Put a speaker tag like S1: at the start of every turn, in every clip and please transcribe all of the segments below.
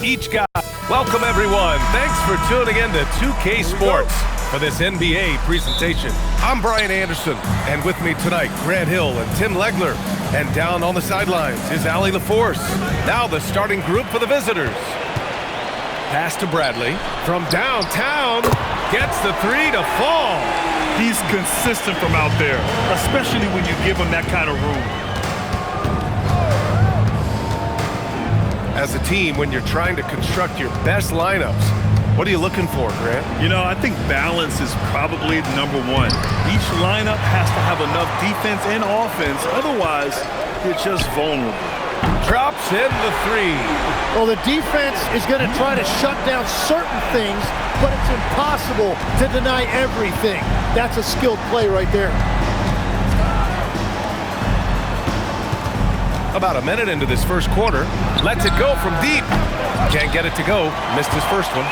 S1: each guy. Welcome, everyone. Thanks for tuning in to 2K Sports for this NBA presentation. I'm Brian Anderson, and with me tonight, Grant Hill and Tim Legler. And down on the sidelines is Allie LaForce. Now the starting group for the visitors. Pass to Bradley from downtown. Gets the three to fall.
S2: He's consistent from out there, especially when you give him that kind of room.
S1: As a team, when you're trying to construct your best lineups, what are you looking for, Grant?
S2: You know, I think balance is probably number one. Each lineup has to have enough defense and offense. Otherwise, you're just vulnerable.
S1: Drops in the three.
S3: Well, the defense is going to try to shut down certain things, but it's impossible to deny everything. That's a skilled play right there.
S1: About a minute into this first quarter. Lets it go from deep. Can't get it to go. Missed his first one.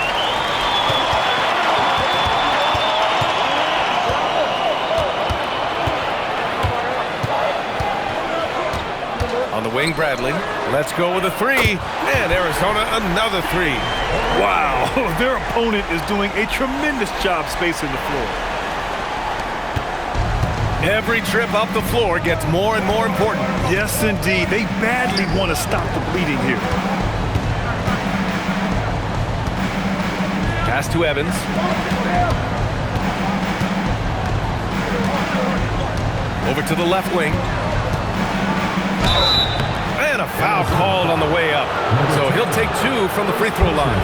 S1: On the wing, Bradley. Let's go with a three. And Arizona, another three.
S2: Wow, their opponent is doing a tremendous job spacing the floor.
S1: Every trip up the floor gets more and more important.
S2: Yes, indeed. They badly want to stop the bleeding here.
S1: Pass to Evans. Over to the left wing. And a foul called on the way up. So he'll take two from the free throw line.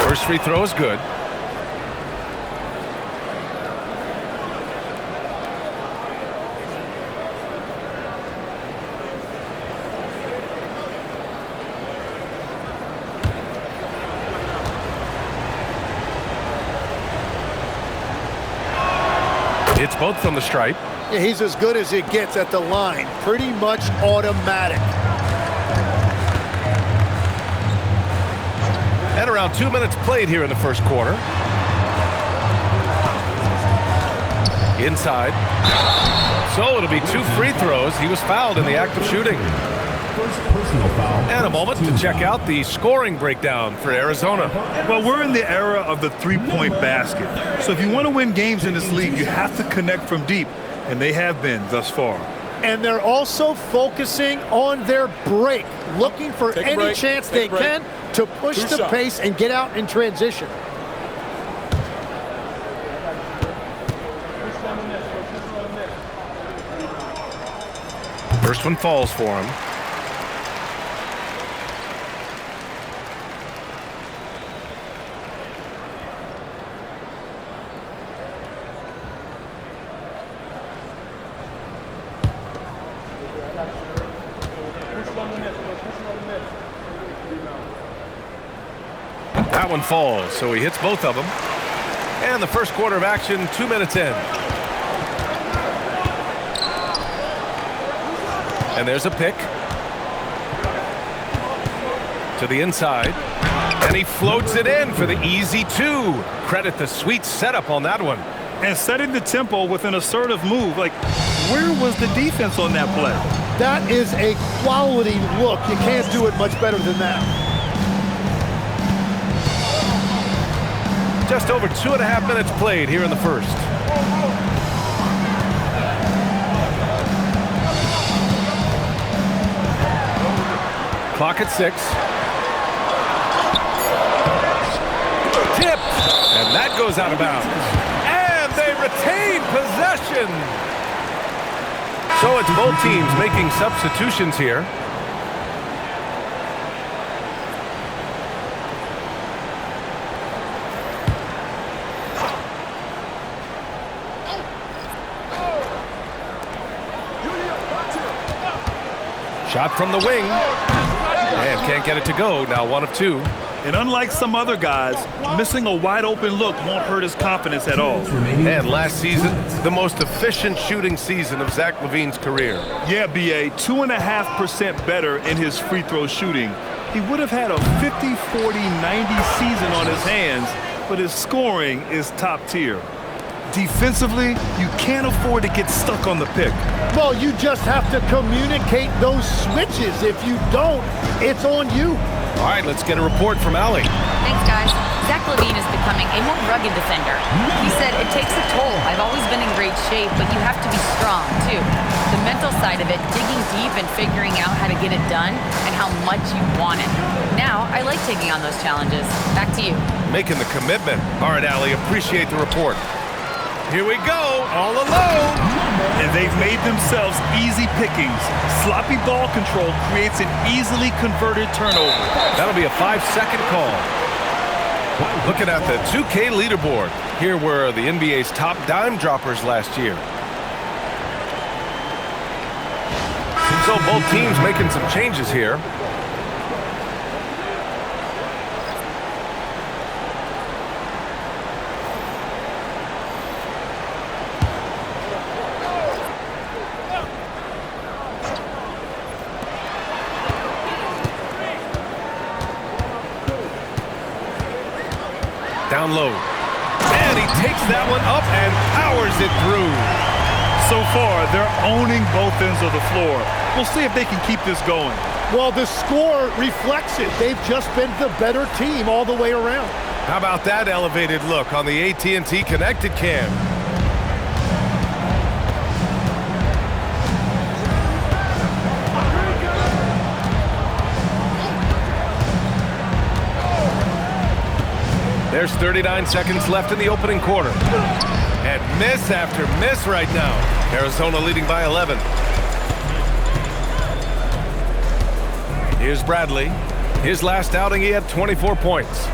S1: First free throw is good. It's both from the stripe.
S3: Yeah, he's as good as it gets at the line. Pretty much automatic.
S1: And around 2 minutes played here in the first quarter. Inside. So it'll be two free throws. He was fouled in the act of shooting. And a moment to check out the scoring breakdown for Arizona.
S2: Well, we're in the era of the three-point basket. So if you want to win games in this league, you have to connect from deep. And they have been thus far.
S3: And they're also focusing on their break, looking for any chance they can to push the pace and get out in transition.
S1: First one falls for him. That one falls, so he hits both of them. And the first quarter of action, 2 minutes in. And there's a pick. To the inside. And he floats it in for the easy two. Credit the sweet setup on that one.
S2: And setting the tempo with an assertive move. Like, where was the defense on that play?
S3: That is a quality look. You can't do it much better than that.
S1: Just over 2.5 minutes played here in the first. Clock at 6. Tipped, and that goes out of bounds. And they retain possession. So it's both teams making substitutions here. Shot from the wing. And can't get it to go. Now 1 of 2.
S2: And unlike some other guys, missing a wide-open look won't hurt his confidence at all.
S1: And last season, the most efficient shooting season of Zach LaVine's career.
S2: Yeah, B.A., 2.5% better in his free throw shooting. He would have had a 50-40-90 season on his hands, but his scoring is top tier. Defensively, you can't afford to get stuck on the pick.
S3: Well, you just have to communicate those switches. If you don't, it's on you.
S1: All right, let's get a report from Allie.
S4: Thanks, guys. Zach LaVine is becoming a more rugged defender. He said, it takes a toll. I've always been in great shape, but you have to be strong, too. The mental side of it, digging deep and figuring out how to get it done and how much you want it. Now, I like taking on those challenges. Back to you.
S1: Making the commitment. All right, Allie, appreciate the report. Here we go, all alone.
S2: And they've made themselves easy pickings. Sloppy ball control creates an easily converted turnover.
S1: That'll be a 5-second call. Looking at the 2K leaderboard, here were the NBA's top dime droppers last year. So both teams making some changes here. Down low. And he takes that one up and powers it through.
S2: So far, they're owning both ends of the floor. We'll see if they can keep this going.
S3: Well, the score reflects it. They've just been the better team all the way around.
S1: How about that elevated look on the AT&T Connected Cam? There's 39 seconds left in the opening quarter. And miss after miss right now. Arizona leading by 11. Here's Bradley. His last outing, he had 24 points.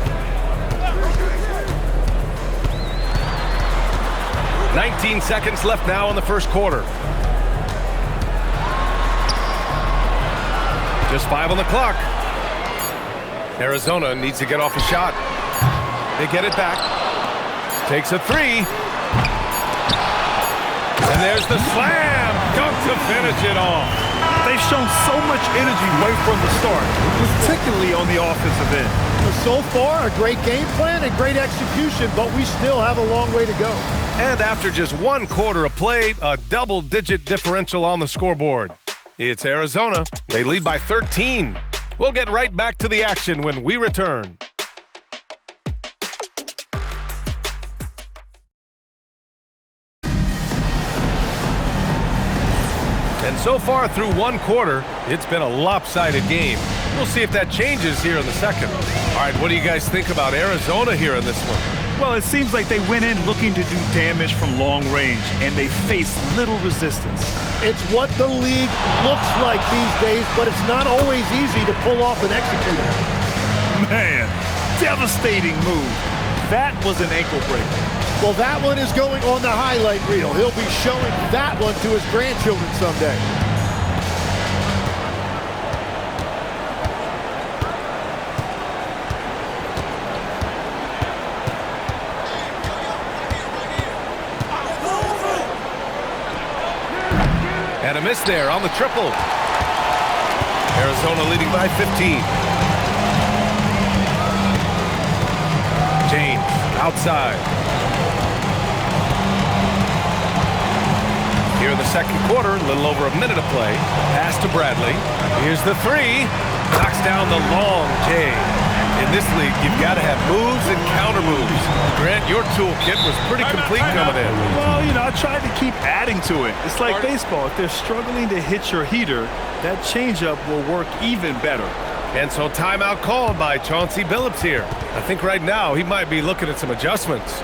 S1: 19 seconds left now in the first quarter. Just 5 on the clock. Arizona needs to get off a shot. They get it back. Takes a three. And there's the slam. Dunk to finish it off.
S2: They've shown so much energy right from the start, particularly on the offensive end.
S3: So far, a great game plan and great execution, but we still have a long way to go.
S1: And after just 1 quarter of play, a double-digit differential on the scoreboard. It's Arizona. They lead by 13. We'll get right back to the action when we return. And so far through 1 quarter, it's been a lopsided game. We'll see if that changes here in the second. All right, what do you guys think about Arizona here in this one?
S2: Well, it seems like they went in looking to do damage from long range, and they faced little resistance.
S3: It's what the league looks like these days, but it's not always easy to pull off and execute it.
S2: Man, devastating move. That was an ankle breaker.
S3: Well, that one is going on the highlight reel. He'll be showing that one to his grandchildren someday.
S1: And a miss there on the triple. Arizona leading by 15. James outside. Here in the second quarter, a little over a minute of play. Pass to Bradley. Here's the three. Knocks down the long J. In this league, you've got to have moves and counter moves. Grant, your toolkit was pretty complete coming in.
S2: Well, I tried to keep adding to it. It's like baseball. If they're struggling to hit your heater, that changeup will work even better.
S1: And so timeout called by Chauncey Billups here. I think right now he might be looking at some adjustments.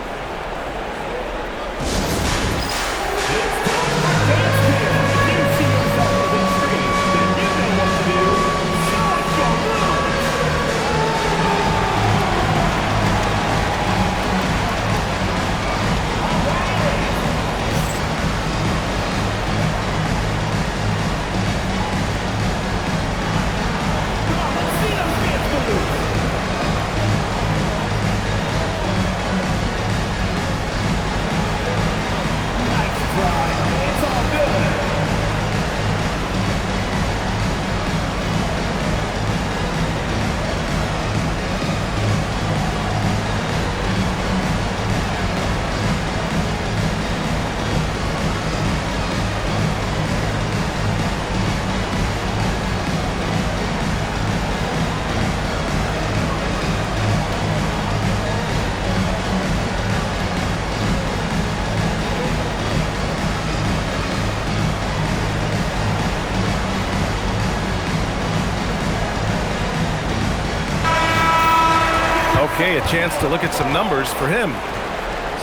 S1: Okay, a chance to look at some numbers for him.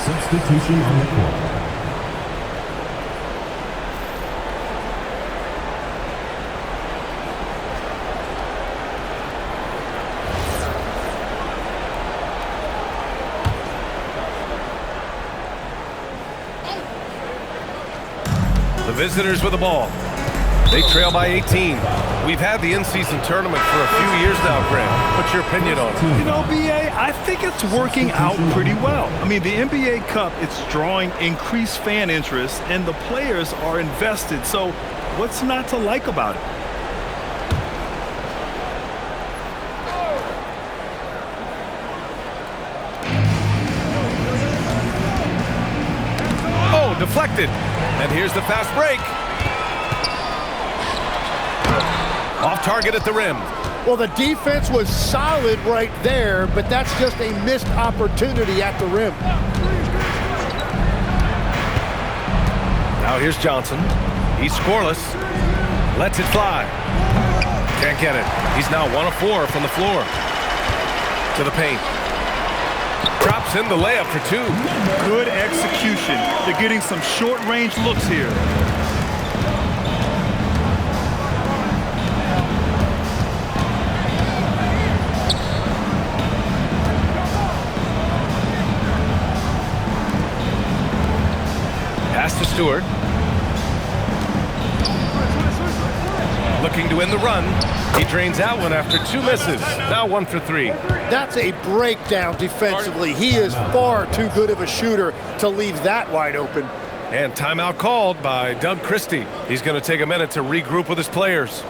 S5: Substitution on the court.
S1: The visitors with the ball. They trail by 18. We've had the in-season tournament for a few years now, Grant. What's your opinion on it?
S2: You know, B.A., I think it's working out pretty well. I mean, the NBA Cup, it's drawing increased fan interest, and the players are invested. So what's not to like about it?
S1: Oh, deflected. And here's the fast break. Off target at the rim.
S3: Well, the defense was solid right there, but that's just a missed opportunity at the rim.
S1: Now here's Johnson. He's scoreless. Lets it fly. Can't get it. He's now 1 of 4 from the floor. To the paint. Drops in the layup for 2.
S2: Good execution. They're getting some short-range looks here.
S1: Pass to Stewart. Looking to win the run. He drains that one after 2 misses. Now 1 for 3.
S3: That's a breakdown defensively. He is far too good of a shooter to leave that wide open.
S1: And timeout called by Doug Christie. He's going to take a minute to regroup with his players.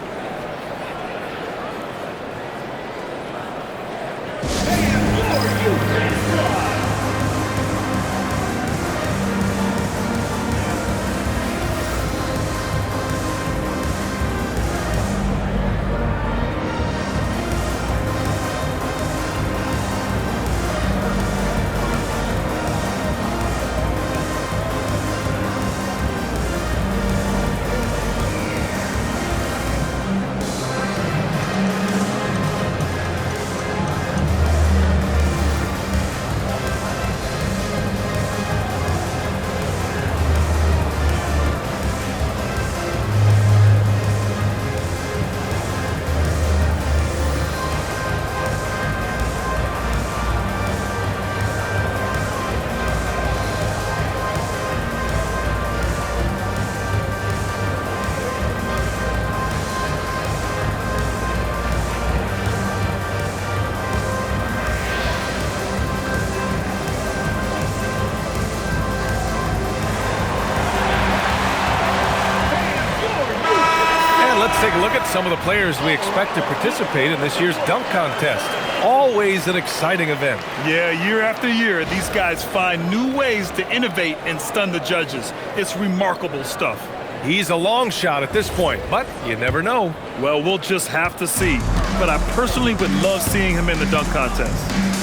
S1: Take a look at some of the players we expect to participate in this year's dunk contest. Always an exciting event.
S2: Yeah, year after year, these guys find new ways to innovate and stun the judges. It's remarkable stuff.
S1: He's a long shot at this point, but you never know.
S2: Well, we'll just have to see. But I personally would love seeing him in the dunk contest.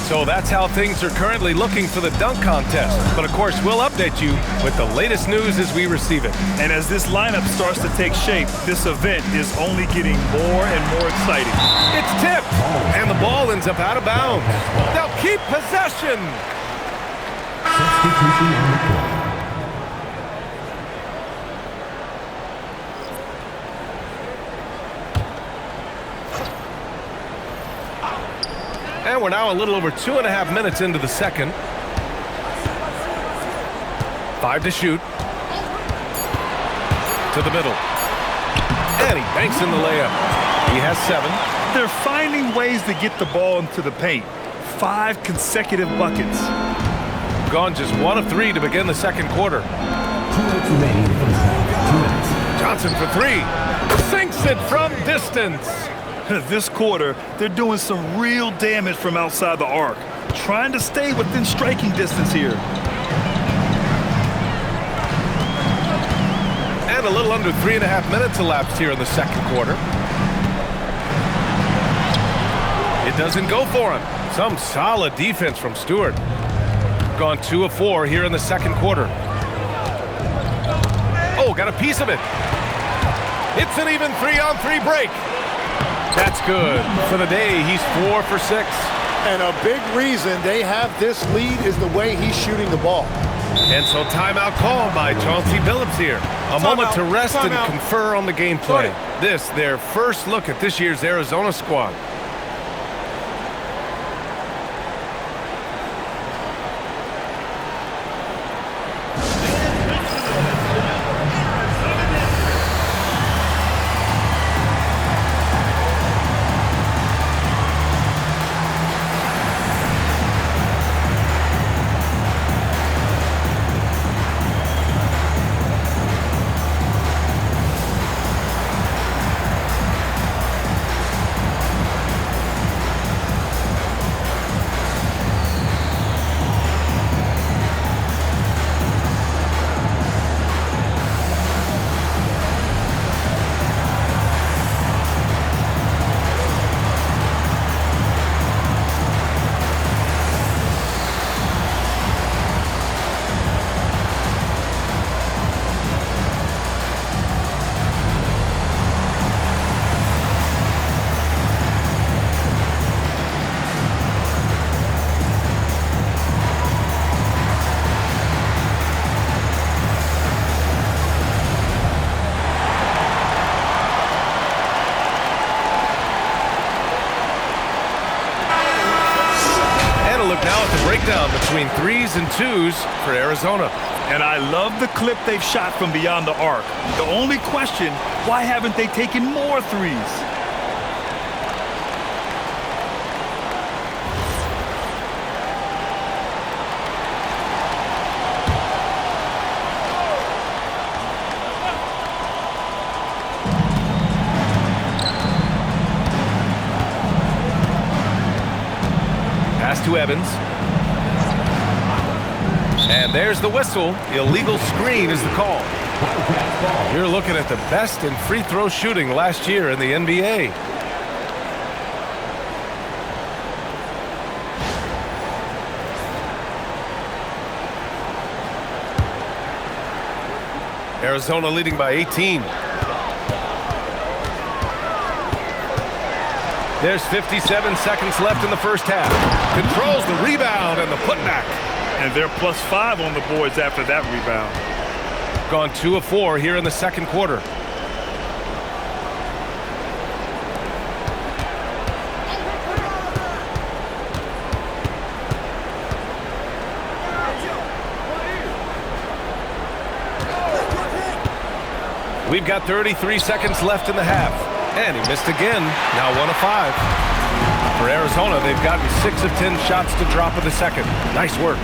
S1: So that's how things are currently looking for the dunk contest. But of course, we'll update you with the latest news as we receive it.
S2: And as this lineup starts to take shape, this event is only getting more and more exciting.
S1: It's tipped, and the ball ends up out of bounds. They'll keep possession.
S5: Substitution on the court.
S1: And we're now a little over 2.5 minutes into the second. 5 to shoot. To the middle. And he banks in the layup. He has 7.
S2: They're finding ways to get the ball into the paint. 5 consecutive buckets.
S1: Gone just 1 of 3 to begin the second quarter.
S5: 2 minutes remaining in the first half. 2 minutes.
S1: Johnson for 3. Sinks it from distance.
S2: This quarter, they're doing some real damage from outside the arc. Trying to stay within striking distance here.
S1: And a little under 3.5 minutes elapsed here in the second quarter. It doesn't go for him. Some solid defense from Stewart. Gone 2 of 4 here in the second quarter. Oh, got a piece of it. It's an even 3-on-3 break. That's good. For the day, he's 4 for 6.
S3: And a big reason they have this lead is the way he's shooting the ball.
S1: And so timeout called by Chauncey Billups here. A moment to rest and confer on the game plan. This, their first look at this year's Arizona squad. Now at the breakdown between threes and twos for Arizona.
S2: And I love the clip they've shot from beyond the arc. The only question, why haven't they taken more threes?
S1: Pass to Evans. And there's the whistle. Illegal screen is the call. You're looking at the best in free throw shooting last year in the NBA. Arizona leading by 18. There's 57 seconds left in the first half. Controls the rebound and the putback.
S2: And they're +5 on the boards after that rebound.
S1: Gone 2 of 4 here in the second quarter. We've got 33 seconds left in the half. And he missed again. Now 1 of 5. For Arizona, they've gotten 6 of 10 shots to drop in the second. Nice work.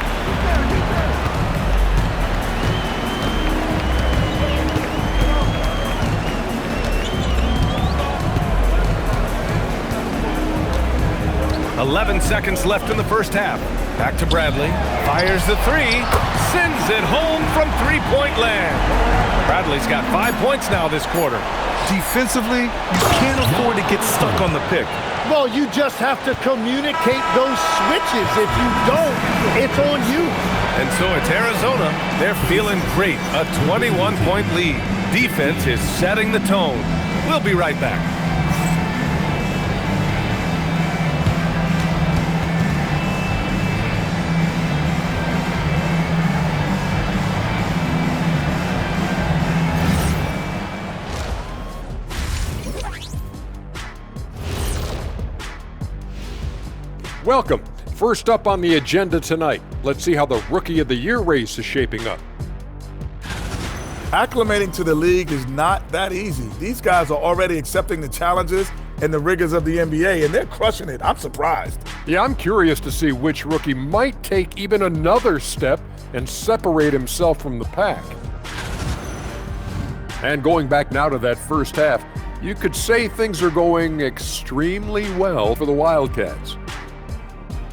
S1: "11 seconds left in the first half. Back to Bradley. Fires the three. Sends it home from three-point land. Bradley's got 5 points now this quarter.
S2: Defensively, you can't afford to get stuck on the pick.
S3: Well, you just have to communicate those switches. If you don't, it's on you.
S1: And so it's Arizona. They're feeling great. A 21-point lead. Defense is setting the tone. We'll be right back.
S6: Welcome. First up on the agenda tonight, let's see how the Rookie of the Year race is shaping up.
S7: Acclimating to the league is not that easy. These guys are already accepting the challenges and the rigors of the NBA, and they're crushing it. I'm surprised.
S6: Yeah, I'm curious to see which rookie might take even another step and separate himself from the pack. And going back now to that first half, you could say things are going extremely well for the Wildcats.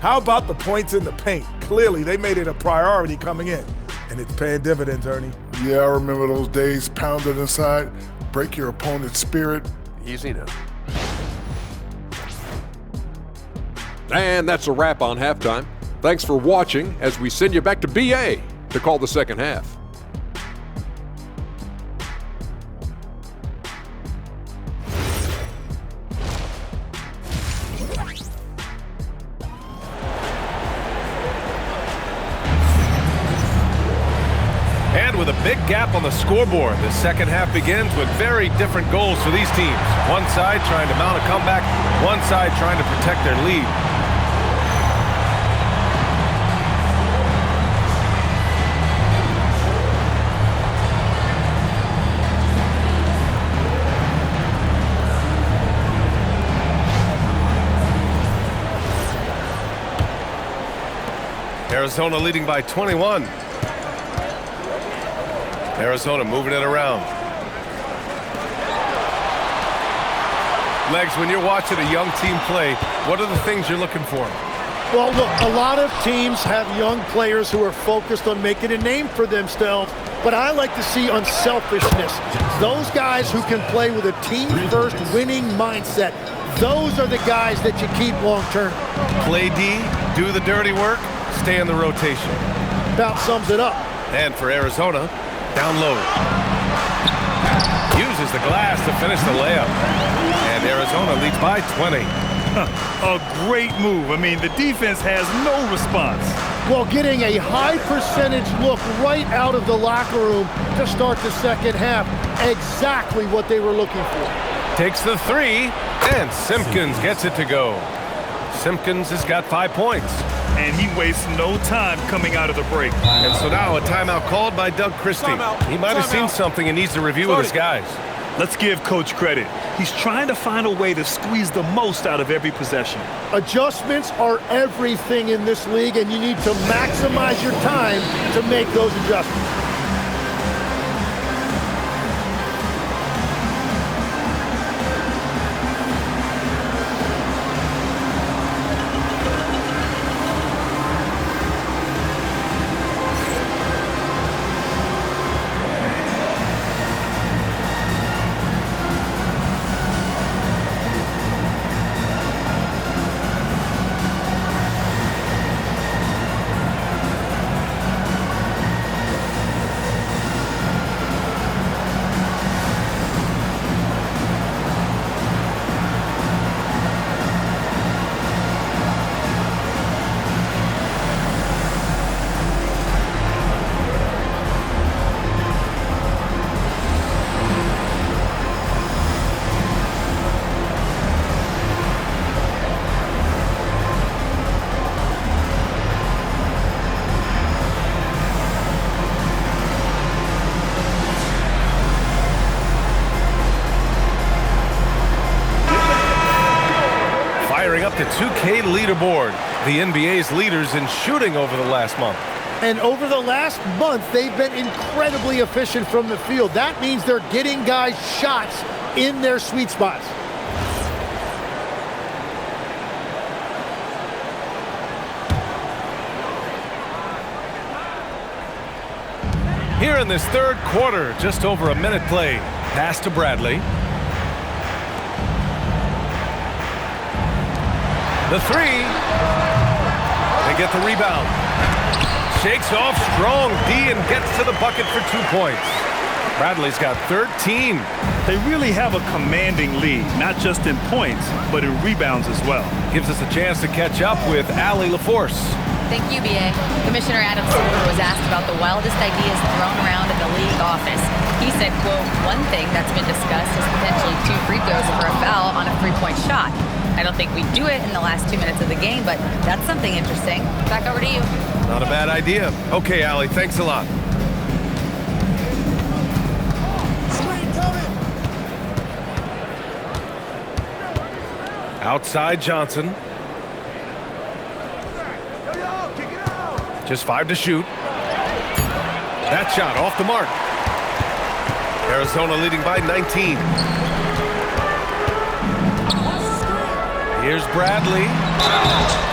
S7: How about the points in the paint? Clearly, they made it a priority coming in, and it's paying dividends, Ernie.
S8: Yeah, I remember those days pounded inside. Break your opponent's spirit.
S6: Easy now. And that's a wrap on halftime. Thanks for watching as we send you back to BA to call the second half.
S1: with a big gap on the scoreboard. The second half begins with very different goals for these teams. One side trying to mount a comeback, one side trying to protect their lead. Arizona leading by 21. Arizona moving it around. Legs, when you're watching a young team play, what are the things you're looking for?
S3: Well, look, a lot of teams have young players who are focused on making a name for themselves, but I like to see unselfishness. Those guys who can play with a team-first winning mindset, those are the guys that you keep long-term.
S1: Play D, do the dirty work, stay in the rotation.
S3: About sums it up.
S1: And for Arizona, down low. Uses the glass to finish the layup. And Arizona leads by 20.
S2: A great move. I mean, the defense has no response.
S3: Well, getting a high percentage look right out of the locker room to start the second half. Exactly what they were looking for.
S1: Takes the three, and Simpkins gets it to go. Simpkins has got 5 points.
S2: And he wastes no time coming out of the break.
S1: And so now a timeout called by Doug Christie. He might have seen something and needs to review with his guys.
S2: Let's give Coach credit. He's trying to find a way to squeeze the most out of every possession.
S3: Adjustments are everything in this league, and you need to maximize your time to make those adjustments.
S1: Up the 2K leaderboard, the NBA's leaders in shooting over the last month.
S3: And over the last month, they've been incredibly efficient from the field. That means they're getting guys shots in their sweet spots.
S1: Here in this third quarter, just over a minute played. Pass to Bradley. The three. They get the rebound. Shakes off strong D and gets to the bucket for 2 points. Bradley's got 13.
S2: They really have a commanding lead, not just in points, but in rebounds as well.
S1: Gives us a chance to catch up with Allie LaForce.
S4: Thank you, BA. Commissioner Adam Silver was asked about the wildest ideas thrown around in the league office. He said, quote, one thing that's been discussed is potentially 2 free throws for a foul on a 3-point shot. I don't think we do it in the last 2 minutes of the game, but that's something interesting. Back over to you.
S1: Not a bad idea. Okay, Allie, thanks a lot. Outside Johnson. Just 5 to shoot. That shot off the mark. Arizona leading by 19. Here's Bradley.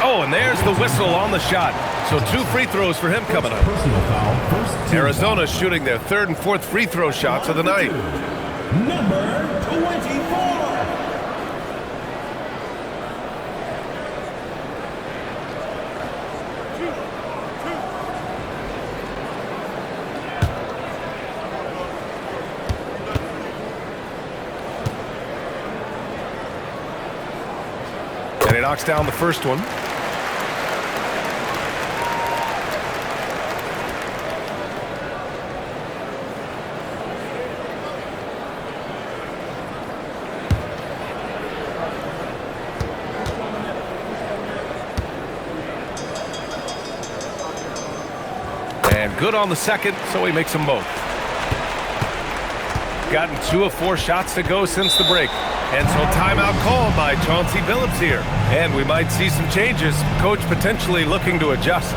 S1: Oh, and there's the whistle on the shot. So 2 free throws for him coming up.
S5: Personal foul, first team.
S1: Arizona shooting their 3rd and 4th free throw shots of the night.
S5: Number 24.
S1: And he knocks down the first one. good on the second, so he makes them both. Gotten 2 of 4 shots to go since the break. And so timeout called by Chauncey Billups here. And we might see some changes. Coach potentially looking to adjust.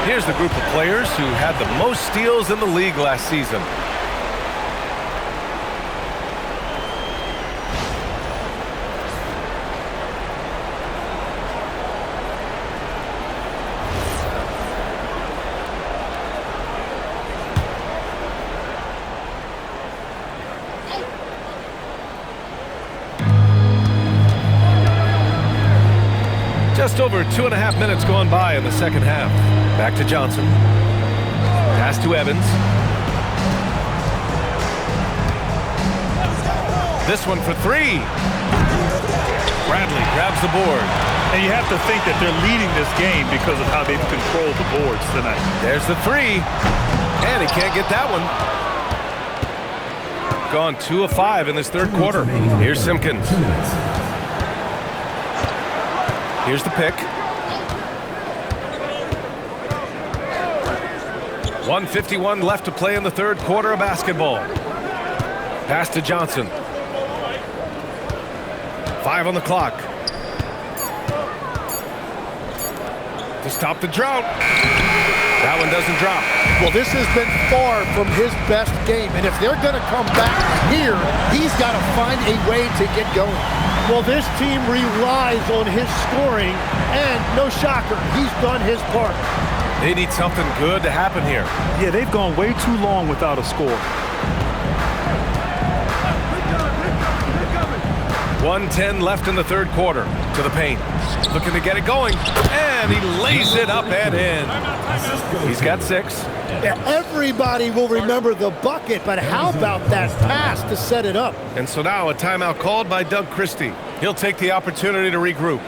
S1: Here's the group of players who had the most steals in the league last season. Just over 2.5 minutes gone by in the second half. Back to Johnson. Pass to Evans. This one for 3. Bradley grabs the board.
S2: And you have to think that they're leading this game because of how they've controlled the boards tonight.
S1: There's the 3. And he can't get that one. Gone 2 of 5 in this third quarter. Here's Simpkins. Here's the pick. 1:51 left to play in the third quarter of basketball. Pass to Johnson. 5 on the clock. To stop the drought. That one doesn't drop.
S3: Well, this has been far from his best game, and if they're going to come back here, he's got to find a way to get going. Well, this team relies on his scoring, and no shocker, he's done his part.
S1: They need something good to happen here.
S2: Yeah, they've gone way too long without a score.
S1: 1:10 left in the third quarter. To the paint. Looking to get it going. And he lays it up and in. He's got 6.
S3: Yeah, everybody will remember the bucket, but how about that pass to set it up?
S1: And so now a timeout called by Doug Christie. He'll take the opportunity to regroup.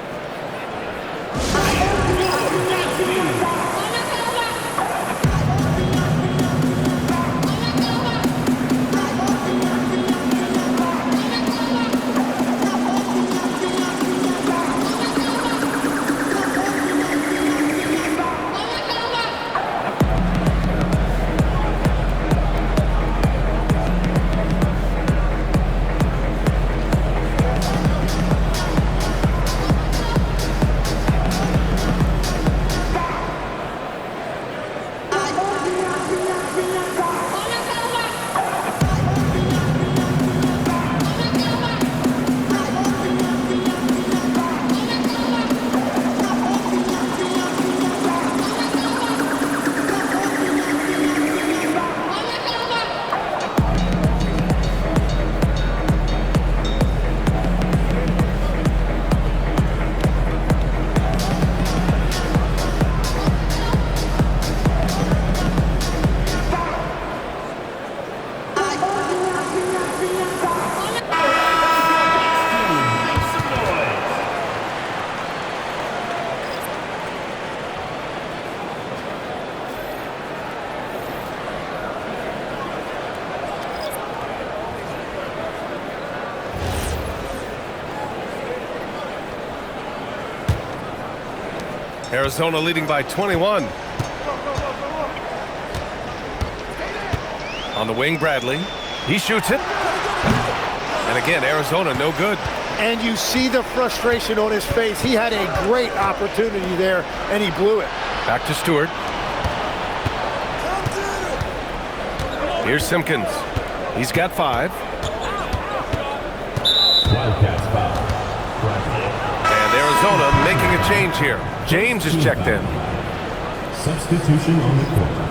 S1: Arizona leading by 21. On the wing, Bradley. He shoots it. And again, Arizona no good.
S3: And you see the frustration on his face. He had a great opportunity there, and he blew it.
S1: Back to Stewart. Here's Simpkins. He's got 5. And Arizona making a change here. James is checked in.
S5: Substitution on the court.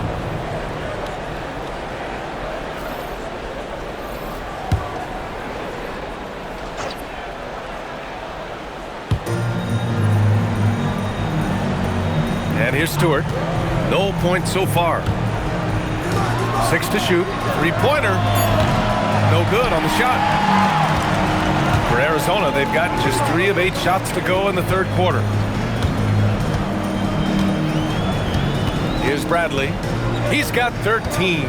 S1: And here's Stewart. No points so far. 6 to shoot. 3-pointer. No good on the shot. For Arizona, they've gotten just 3 of 8 shots to go in the third quarter. Here's Bradley. He's got 13.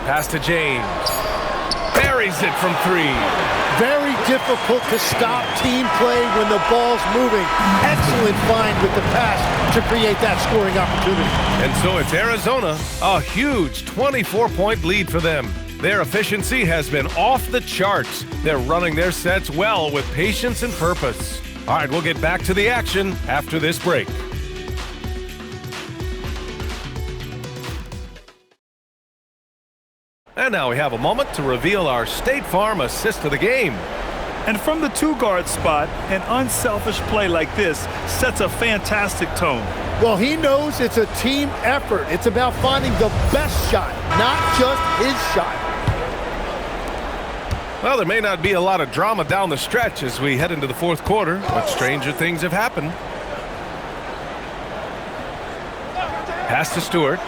S1: Pass to James. Buries it from 3.
S3: Very difficult to stop team play when the ball's moving. Excellent find with the pass to create that scoring opportunity.
S1: And so it's Arizona, a huge 24-point lead for them. Their efficiency has been off the charts. They're running their sets well with patience and purpose. All right, we'll get back to the action after this break. And now we have a moment to reveal our State Farm assist of the game.
S2: And from the 2-guard spot, an unselfish play like this sets a fantastic tone.
S3: Well, he knows it's a team effort. It's about finding the best shot, not just his shot.
S1: Well, there may not be a lot of drama down the stretch as we head into the fourth quarter, but stranger things have happened. Pass to Stewart.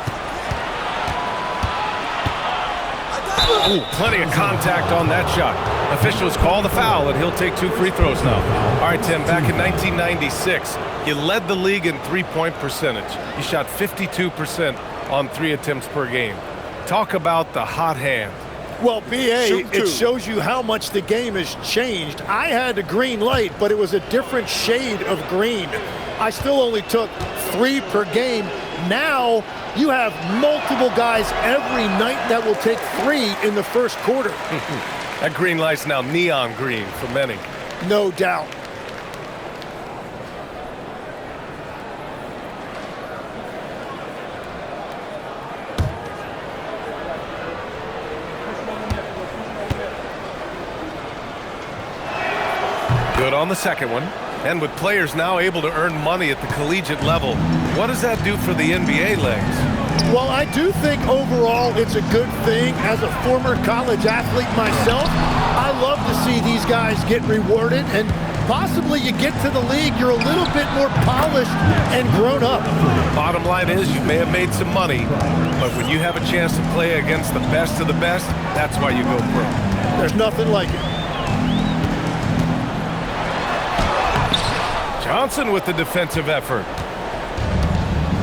S1: Ooh, plenty of contact on that shot. Officials call the foul, and he'll take 2 free throws now. All right, Tim, back in 1996, you led the league in three-point percentage. You shot 52% on 3 attempts per game. Talk about the hot hand.
S3: Well, B.A., it shows you how much the game has changed. I had a green light, but it was a different shade of green. I still only took 3 per game. Now you have multiple guys every night that will take 3 in the first quarter.
S1: That green light's now neon green for many.
S3: No doubt.
S1: Good on the second one. And with players now able to earn money at the collegiate level, what does that do for the NBA legs?
S3: Well, I do think overall it's a good thing. As a former college athlete myself, I love to see these guys get rewarded, and possibly you get to the league, you're a little bit more polished and grown up.
S1: Bottom line is you may have made some money, but when you have a chance to play against the best of the best, that's why you go pro.
S3: There's nothing like it.
S1: Johnson with the defensive effort.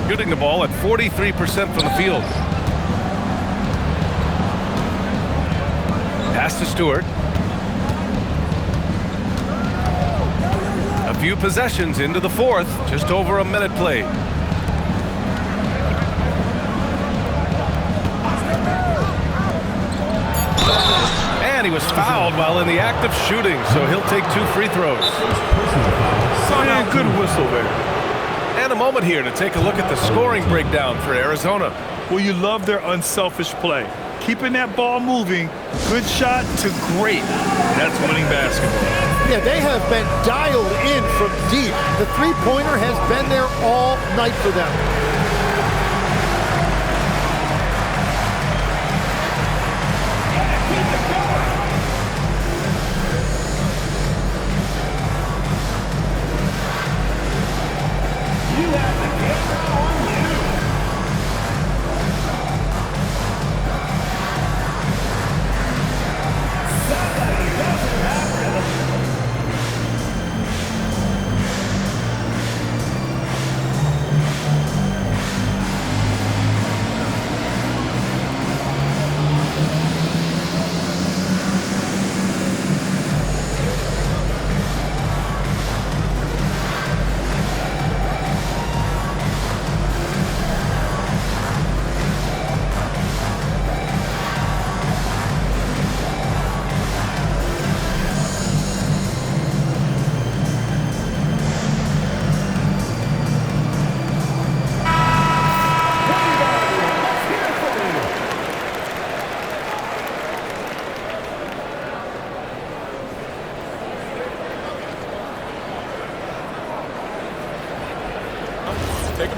S1: Shooting the ball at 43% from the field. Pass to Stewart. A few possessions into the fourth, just over a minute played. And he was fouled while in the act of shooting, so he'll take 2 free throws.
S2: Yeah, good whistle there.
S1: And a moment here to take a look at the scoring breakdown for Arizona.
S2: Well, you love their unselfish play. Keeping that ball moving, good shot to great. That's winning basketball.
S3: Yeah, they have been dialed in from deep. The three-pointer has been there all night for them.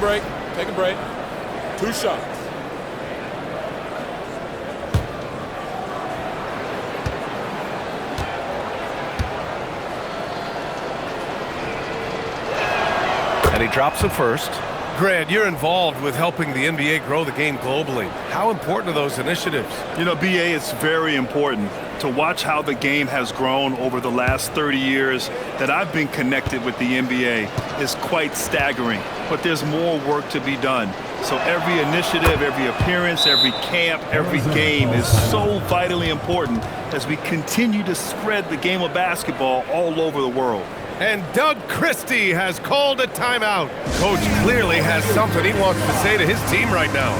S9: break. Take a break. 2 shots.
S1: And he drops it first. Grant, you're involved with helping the NBA grow the game globally. How important are those initiatives?
S2: You know, BA, it's very important to watch how the game has grown over the last 30 years that I've been connected with the NBA is quite staggering, but there's more work to be done. So every initiative, every appearance, every camp, every game is so vitally important as we continue to spread the game of basketball all over the world.
S1: And Doug Christie has called a timeout. Coach clearly has something he wants to say to his team right now.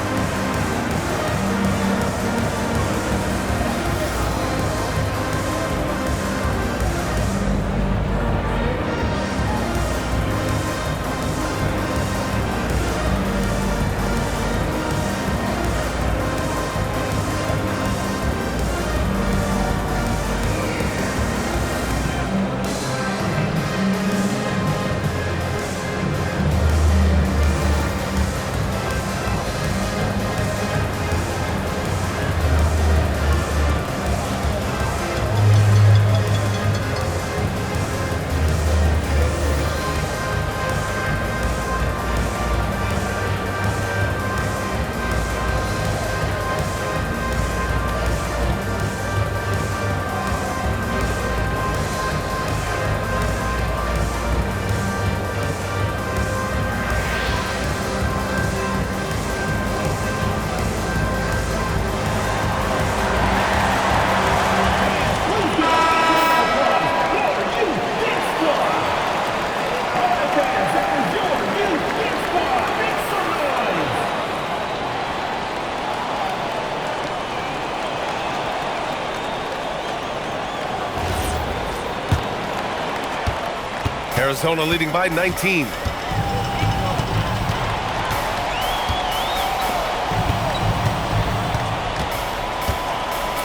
S1: Arizona leading by 19.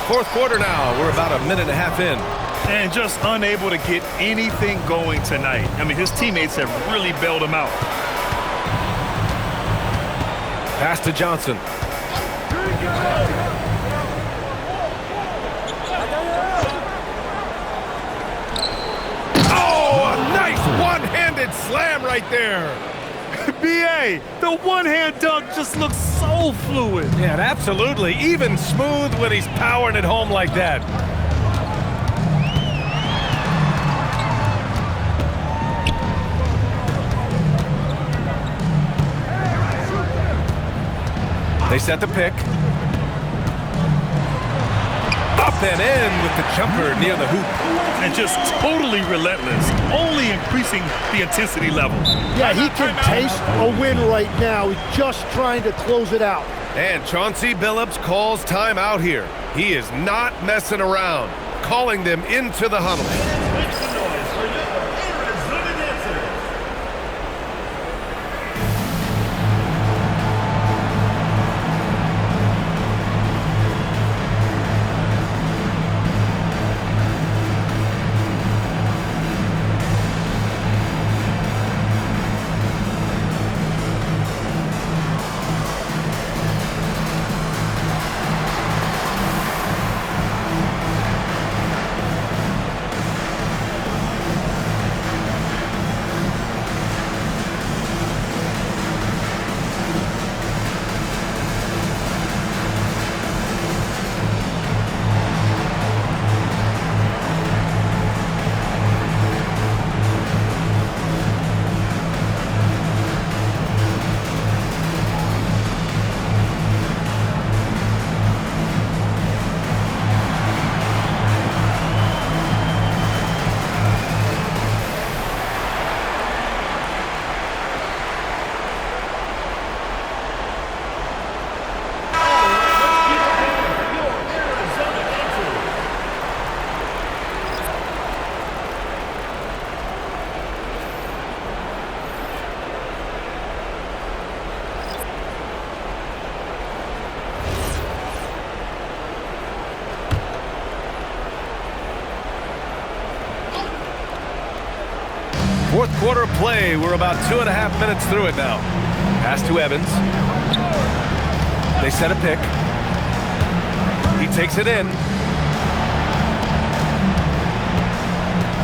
S1: Fourth quarter now. We're about a minute and a half in.
S2: And just unable to get anything going tonight. I mean, his teammates have really bailed him out.
S1: Pass to Johnson. One-handed slam right there.
S2: B.A., the one-hand dunk just looks so fluid.
S1: Yeah, absolutely. Even smooth when he's powering it home like that. They set the pick. Up and in with the jumper near the hoop.
S2: And just totally relentless, only increasing the intensity level.
S3: Yeah, he can taste a win right now. He's just trying to close it out.
S1: And Chauncey Billups calls timeout here. He is not messing around, calling them into the huddle. Fourth quarter play. We're about 2.5 minutes through it now. Pass to Evans. They set a pick. He takes it in.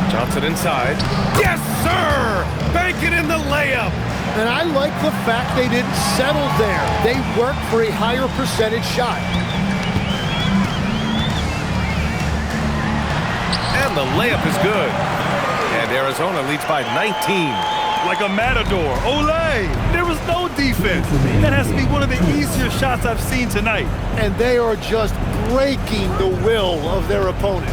S1: Johnson inside. Yes, sir! Bank it in the layup.
S3: And I like the fact they didn't settle there. They worked for a higher percentage shot.
S1: And the layup is good. And Arizona leads by 19.
S2: Like a matador. Olay! There was no defense. That has to be one of the easier shots I've seen tonight.
S3: And they are just breaking the will of their opponent.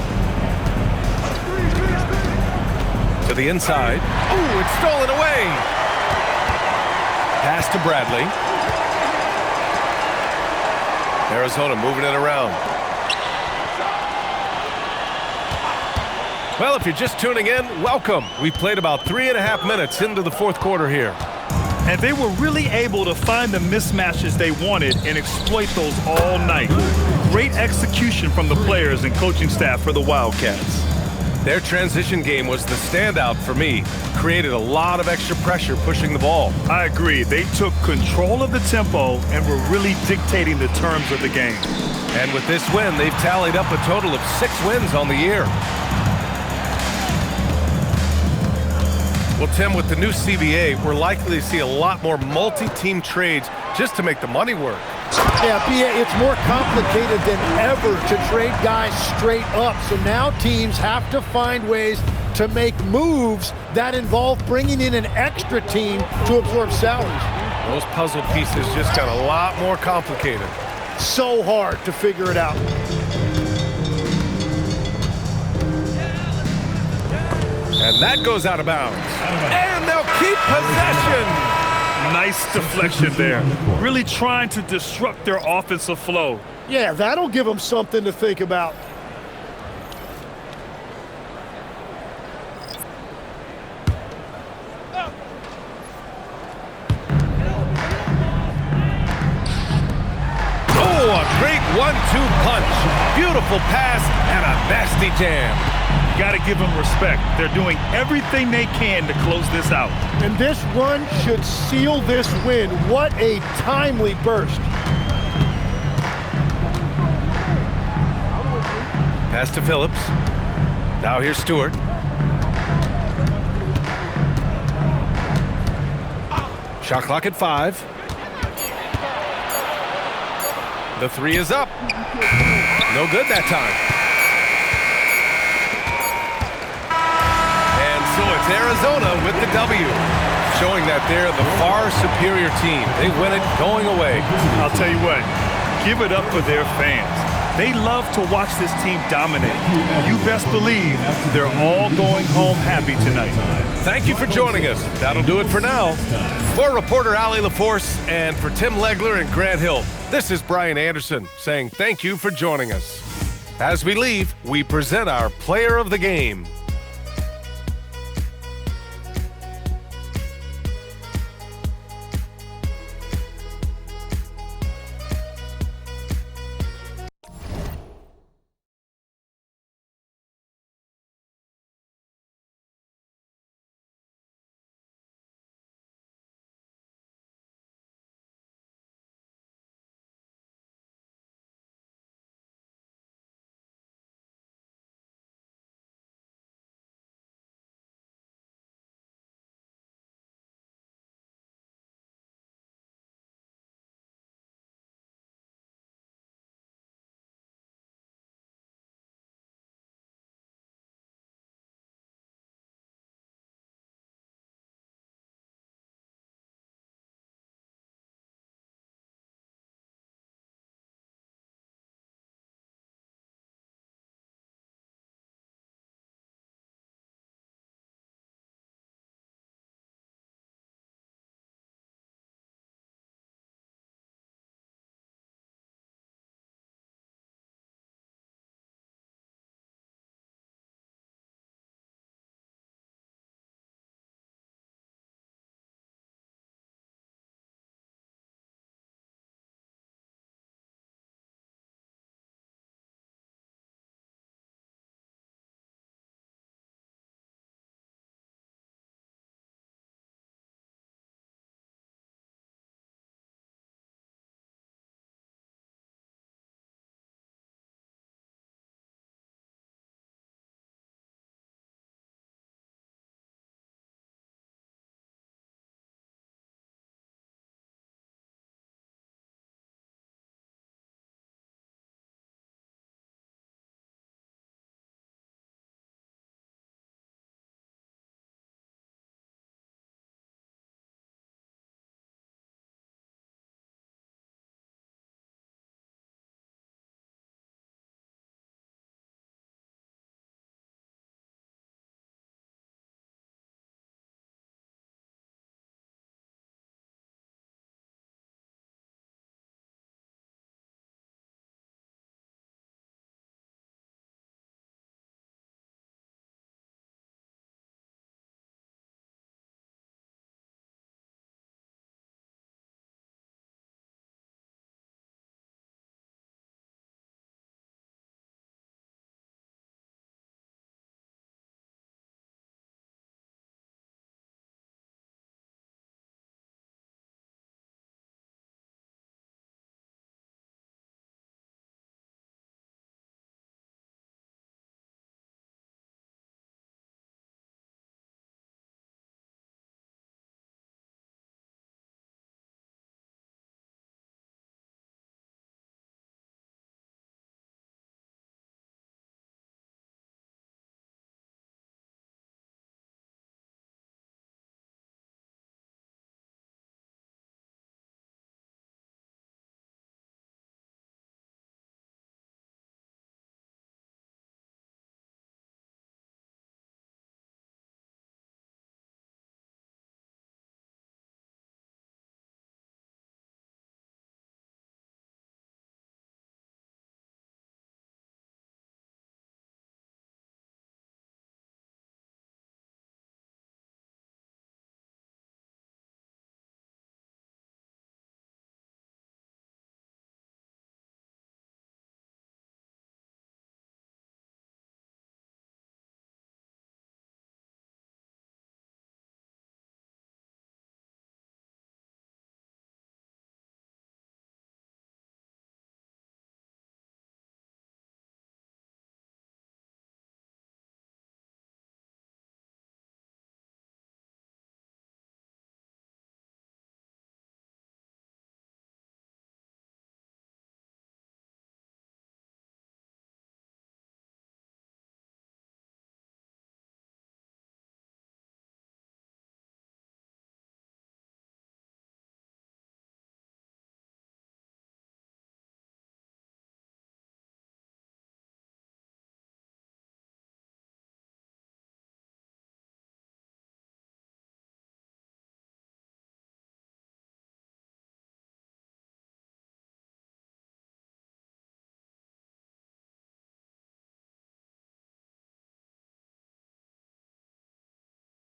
S1: To the inside. Ooh, it's stolen away. Pass to Bradley. Arizona moving it around. Well, if you're just tuning in, welcome. We've played about 3.5 minutes into the fourth quarter here.
S2: And they were really able to find the mismatches they wanted and exploit those all night. Great execution from the players and coaching staff for the Wildcats.
S1: Their transition game was the standout for me. Created a lot of extra pressure pushing the ball.
S2: I agree. They took control of the tempo and were really dictating the terms of the game.
S1: And with this win, they've tallied up a total of 6 wins on the year. Well, Tim, with the new CBA, we're likely to see a lot more multi-team trades just to make the money work.
S3: Yeah, it's more complicated than ever to trade guys straight up. So now teams have to find ways to make moves that involve bringing in an extra team to absorb salaries.
S1: Those puzzle pieces just got a lot more complicated.
S3: So hard to figure it out.
S1: And that goes out of bounds. And they'll keep possession.
S2: Nice deflection there. Really trying to disrupt their offensive flow.
S3: Yeah, that'll give them something to think about.
S1: Oh, a great 1-2 punch. Beautiful pass and a nasty jam.
S2: Got to give them respect. They're doing everything they can to close this out.
S3: And this run should seal this win. What a timely burst.
S1: Pass to Phillips. Now here's Stewart. Shot clock at 5. The 3 is up. No good that time. So it's Arizona with the W, showing that they're the far superior team. They win it going away.
S2: I'll tell you what, give it up for their fans. They love to watch this team dominate. You best believe they're all going home happy tonight.
S1: Thank you for joining us. That'll do it for now. For reporter Allie LaForce and for Tim Legler and Grant Hill, this is Brian Anderson saying thank you for joining us. As we leave, we present our player of the game.